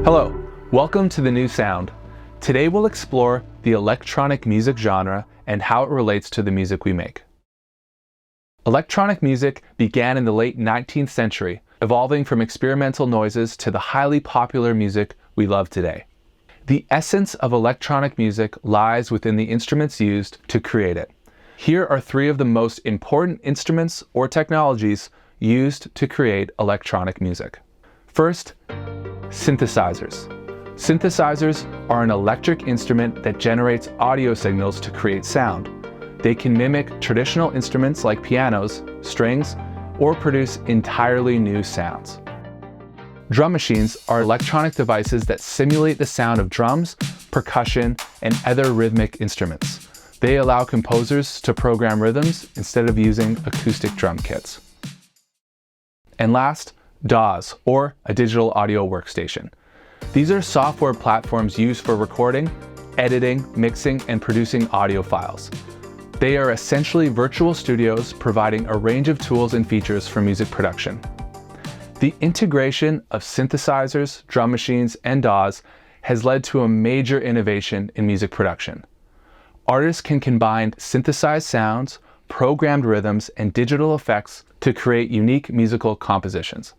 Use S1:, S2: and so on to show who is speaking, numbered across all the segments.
S1: Hello, welcome to The New Sound. Today we'll explore the electronic music genre and how it relates to the music we make. Electronic music began in the late 19th century, evolving from experimental noises to the highly popular music we love today. The essence of electronic music lies within the instruments used to create it. Here are three of the most important instruments or technologies used to create electronic music. First, synthesizers. Synthesizers are an electric instrument that generates audio signals to create sound. They can mimic traditional instruments like pianos, strings, or produce entirely new sounds. Drum machines are electronic devices that simulate the sound of drums, percussion, and other rhythmic instruments. They allow composers to program rhythms instead of using acoustic drum kits. And last, DAWs, or a digital audio workstation. These are software platforms used for recording, editing, mixing, and producing audio files. They are essentially virtual studios providing a range of tools and features for music production. The integration of synthesizers, drum machines, and DAWs has led to a major innovation in music production. Artists can combine synthesized sounds, programmed rhythms, and digital effects to create unique musical compositions.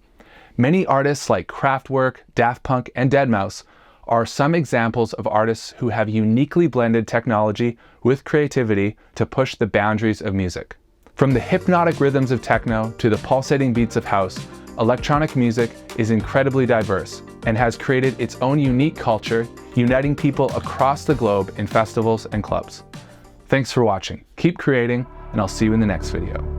S1: Many artists like Kraftwerk, Daft Punk, and Deadmau5 are some examples of artists who have uniquely blended technology with creativity to push the boundaries of music. From the hypnotic rhythms of techno to the pulsating beats of house, electronic music is incredibly diverse and has created its own unique culture, uniting people across the globe in festivals and clubs. Thanks for watching. Keep creating, and I'll see you in the next video.